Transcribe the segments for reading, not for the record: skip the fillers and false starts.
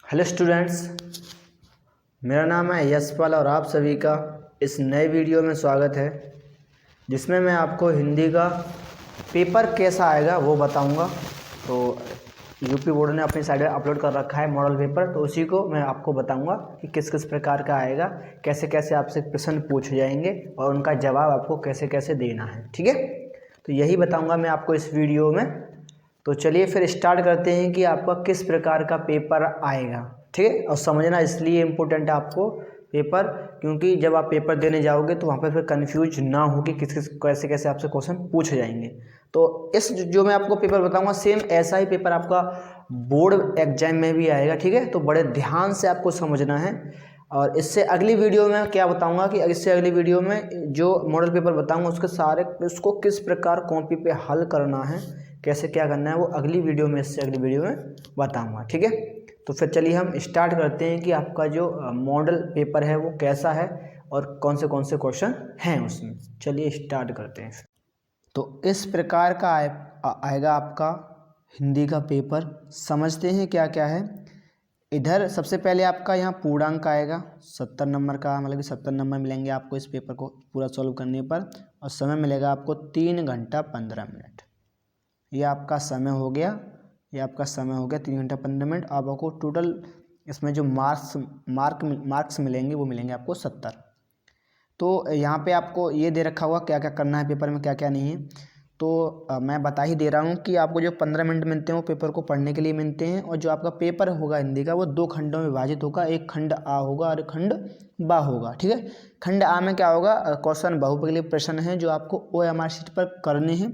Hello students, मेरा नाम है यशपाल और आप सभी का इस नए वीडियो में स्वागत है, जिसमें मैं आपको हिंदी का पेपर कैसा आएगा वो बताऊंगा। तो यूपी बोर्ड ने अपनी साइड में अपलोड कर रखा है मॉडल पेपर, तो उसी को मैं आपको बताऊंगा कि किस किस प्रकार का आएगा, कैसे कैसे आपसे प्रश्न पूछे जाएंगे और उनका जवाब आपको कैसे कैसे देना है। ठीक है, तो यही बताऊँगा मैं आपको इस वीडियो में। तो चलिए फिर स्टार्ट करते हैं कि आपका किस प्रकार का पेपर आएगा। ठीक है, और समझना इसलिए इम्पोर्टेंट है आपको पेपर, क्योंकि जब आप पेपर देने जाओगे तो वहाँ पर फिर कंफ्यूज ना हो कि किस किस कैसे कैसे आपसे क्वेश्चन पूछे जाएंगे। तो इस जो मैं आपको पेपर बताऊंगा सेम ऐसा ही पेपर आपका बोर्ड एग्जाम में भी आएगा। ठीक है, तो बड़े ध्यान से आपको समझना है। और इससे अगली वीडियो में क्या बताऊंगा कि इससे अगली वीडियो में जो मॉडल पेपर बताऊंगा उसको किस प्रकार कॉपी पे हल करना है, कैसे क्या करना है, वो अगली वीडियो में इससे अगली वीडियो में बताऊंगा। ठीक है, तो फिर चलिए हम स्टार्ट करते हैं कि आपका जो मॉडल पेपर है वो कैसा है और कौन से क्वेश्चन हैं उसमें। चलिए स्टार्ट करते हैं। तो इस प्रकार का आएगा आपका हिंदी का पेपर। समझते हैं क्या क्या है। इधर सबसे पहले आपका यहाँ पूर्णांक आएगा 70 नंबर का, मतलब कि 70 नंबर मिलेंगे आपको इस पेपर को पूरा सॉल्व करने पर, और समय मिलेगा आपको 3 घंटा 15 मिनट। ये आपका समय हो गया, 3 घंटा 15 मिनट। अब आपको टोटल इसमें जो मार्क्स मिलेंगे वो मिलेंगे आपको 70। तो यहाँ पे आपको ये दे रखा होगा क्या क्या करना है पेपर में, क्या क्या नहीं है। तो मैं बता ही दे रहा हूँ कि आपको जो 15 मिनट मिलते हैं वो पेपर को पढ़ने के लिए मिलते हैं, और जो आपका पेपर होगा हिंदी का वो 2 खंडों में विभाजित होगा। एक खंड आ होगा और एक खंड बा होगा। ठीक है, खंड आ में क्या होगा, क्वेश्चन बहुपक्षीय प्रश्न है जो आपको OMR शीट पर करने हैं,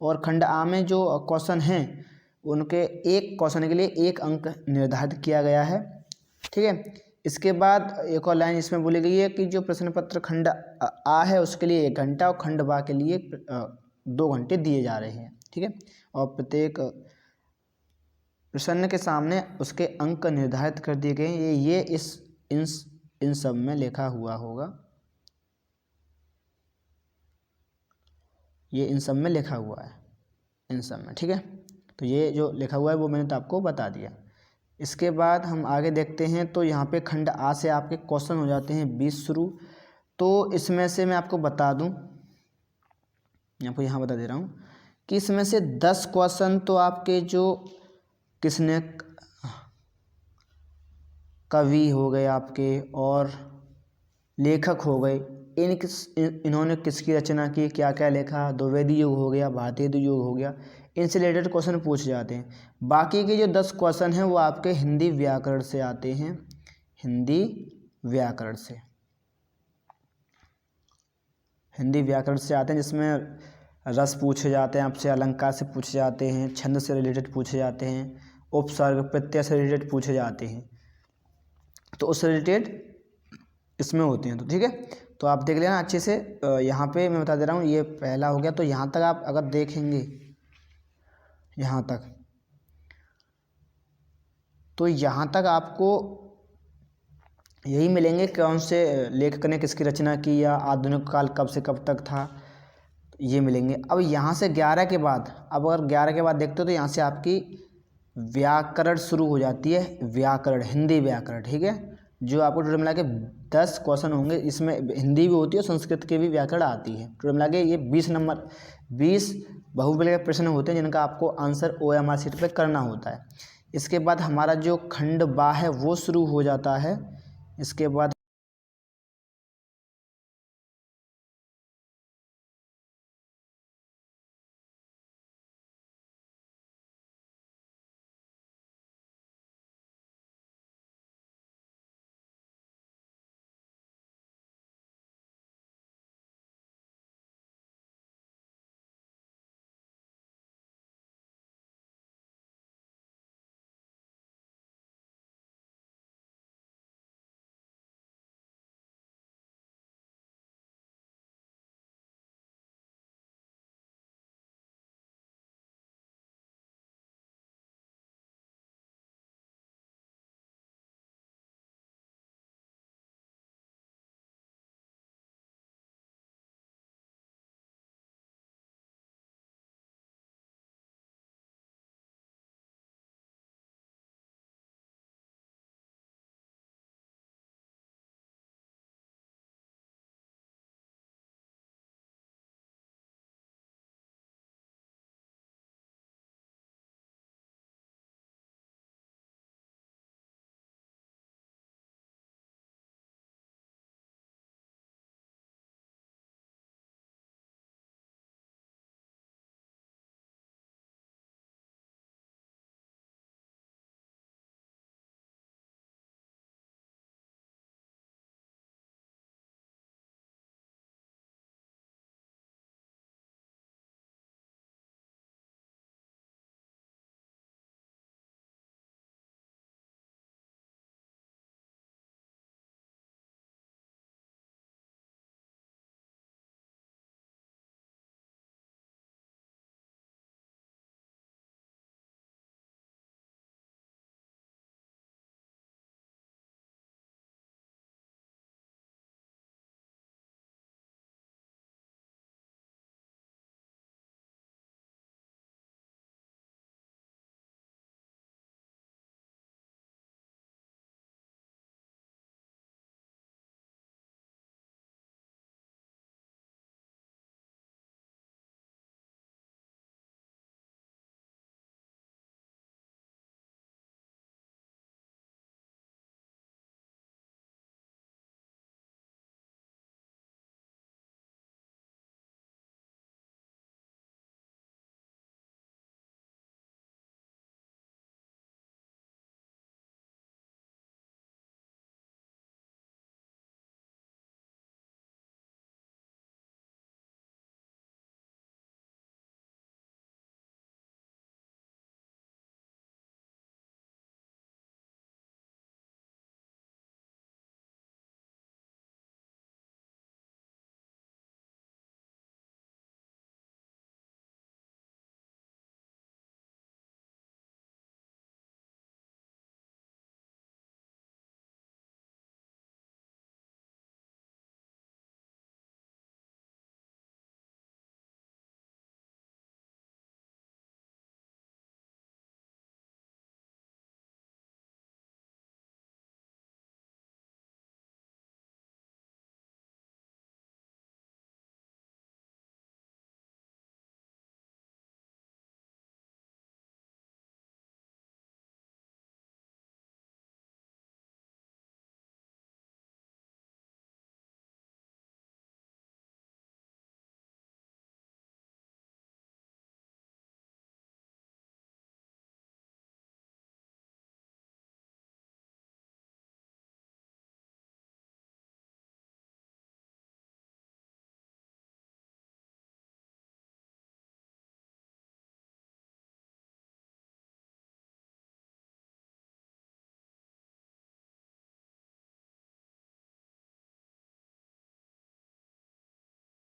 और खंड आ में जो क्वेश्चन हैं उनके एक क्वेश्चन के लिए 1 अंक निर्धारित किया गया है। ठीक है, इसके बाद एक और लाइन इसमें बोली गई है कि जो प्रश्न पत्र खंड आ है उसके लिए 1 घंटा और खंड बा के लिए 2 घंटे दिए जा रहे हैं। ठीक है, और प्रत्येक प्रश्न के सामने उसके अंक निर्धारित कर दिए गए हैं। ये इन सब में लिखा हुआ होगा, ये इन सब में लिखा हुआ है, इन सब में। ठीक है, तो ये जो लिखा हुआ है वो मैंने तो आपको बता दिया। इसके बाद हम आगे देखते हैं। तो यहाँ पे खंड आ से आपके क्वेश्चन हो जाते हैं 20 शुरू। तो इसमें से मैं आपको बता दूं, आपको यहाँ बता दे रहा हूँ कि इसमें से 10 क्वेश्चन तो आपके जो किसने कवि हो गए आपके और लेखक हो गए, इन्होंने किसकी रचना की, क्या क्या लिखा, द्विवेदी युग हो गया, भारतीय युग हो गया, इनसे रिलेटेड क्वेश्चन पूछे जाते हैं। बाकी के जो 10 क्वेश्चन हैं वो आपके हिंदी व्याकरण से आते हैं, हिंदी व्याकरण से आते हैं, जिसमें रस पूछे जाते हैं आपसे, अलंकार से पूछे जाते हैं, छंद से रिलेटेड पूछे जाते हैं, उपसर्ग प्रत्यय से रिलेटेड पूछे जाते हैं। तो उससे रिलेटेड इसमें होते हैं। तो ठीक है, तो आप देख लेना अच्छे से। यहाँ पे मैं बता दे रहा हूँ, ये पहला हो गया। तो यहाँ तक आप अगर देखेंगे, यहाँ तक, तो यहाँ तक आपको यही मिलेंगे कौन से लेखक ने किसकी रचना की या आधुनिक काल कब से कब तक था, ये मिलेंगे। अब यहाँ से 11 के बाद, अब अगर 11 के बाद देखते हो तो यहाँ से आपकी व्याकरण शुरू हो जाती है, व्याकरण, हिंदी व्याकरण। ठीक है, जो आपको टोटल मिला के 10 क्वेश्चन होंगे। इसमें हिंदी भी होती है और संस्कृत के भी व्याकरण आती है। टोटल मिला के ये 20 बहुविकल्पीय प्रश्न होते हैं जिनका आपको आंसर OMR शीट पे करना होता है। इसके बाद हमारा जो खंड बा है वो शुरू हो जाता है। इसके बाद